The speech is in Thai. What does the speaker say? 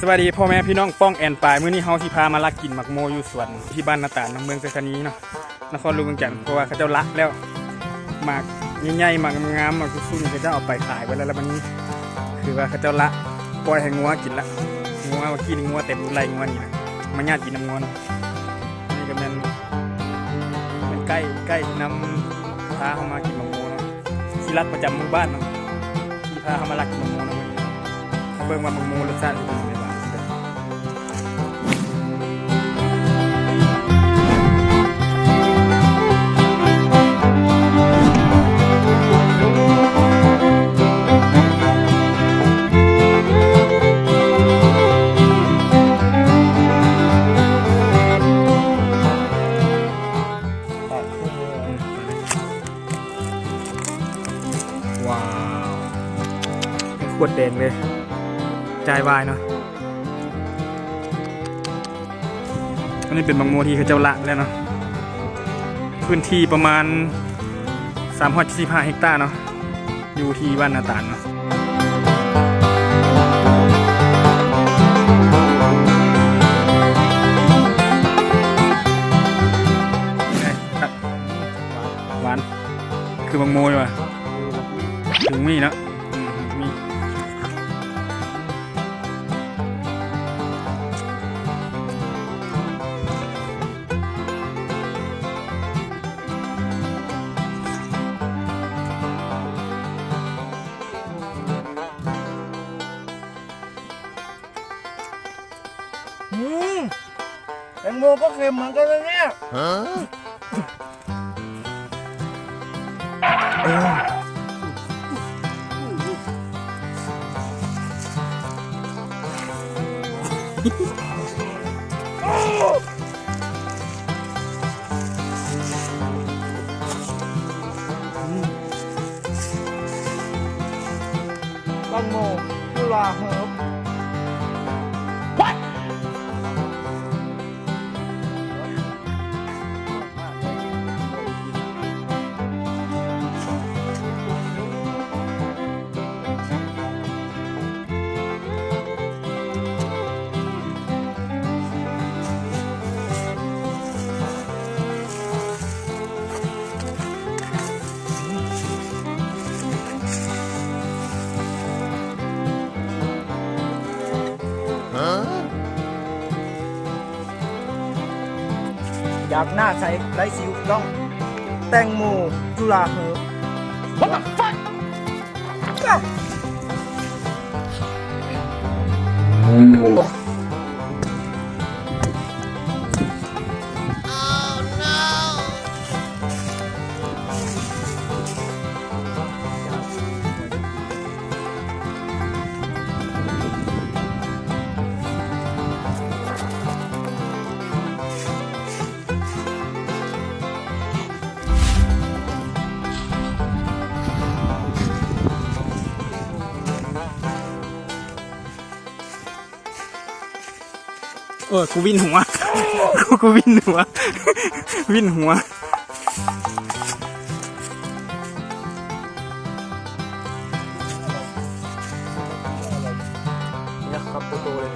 สวัสดีพ่อแม่พี่น้องป้องแอนปลายมื้อนี้เฮาสิพามาลักกินหมักโมอยู่สวนที่บ้านนาตาลเมืองไซคานีเนาะนครหลวงเวียงจันทน์เพราะว่าเขาเจ้าละแล้วหมากใหญ่ๆหมากงามๆหมากซุ่มๆเขาเจ้าเอาไปขายไปแล้วมันนี้คือว่าเขาเจ้าละปล่อยให้งัวกินละงัวเมื่อกี้นี่งัวเต็มไรงัวนี่นะมาญาติกินน้ำงัวเนาะนี่ก็มันใกล้นำพาเฮามากินหมักโมเนาะที่รักประจำหมู่บ้านเนาะที่พาเฮามาลักกินหมักโมเนาะเบิ่งว่าหมักโมรสชาติเป็นยังไงบ้างว้าวขวดแดงเลยจ่ายวายเนาะอันนี้เป็นบางโมที่เขาเจ้าละแล้วเนาะพื้นที่ประมาณ345เฮกตาร์เนาะอยู่ที่บ้านนาตาลเนาะหวานคือบางโมเลยว่ะถึงมีเนาะมีแตงโมก็เค็มเหมือนกันเลยเนี่ยแตงโมกุหลาบเฮิร์บอยากหน้าใสไร้สิวต้องแตงโมจุฬาเฮิร์บ What the fuck กูวินหัว กูวินหัว วินหัวเนี่ยครับโตๆเลย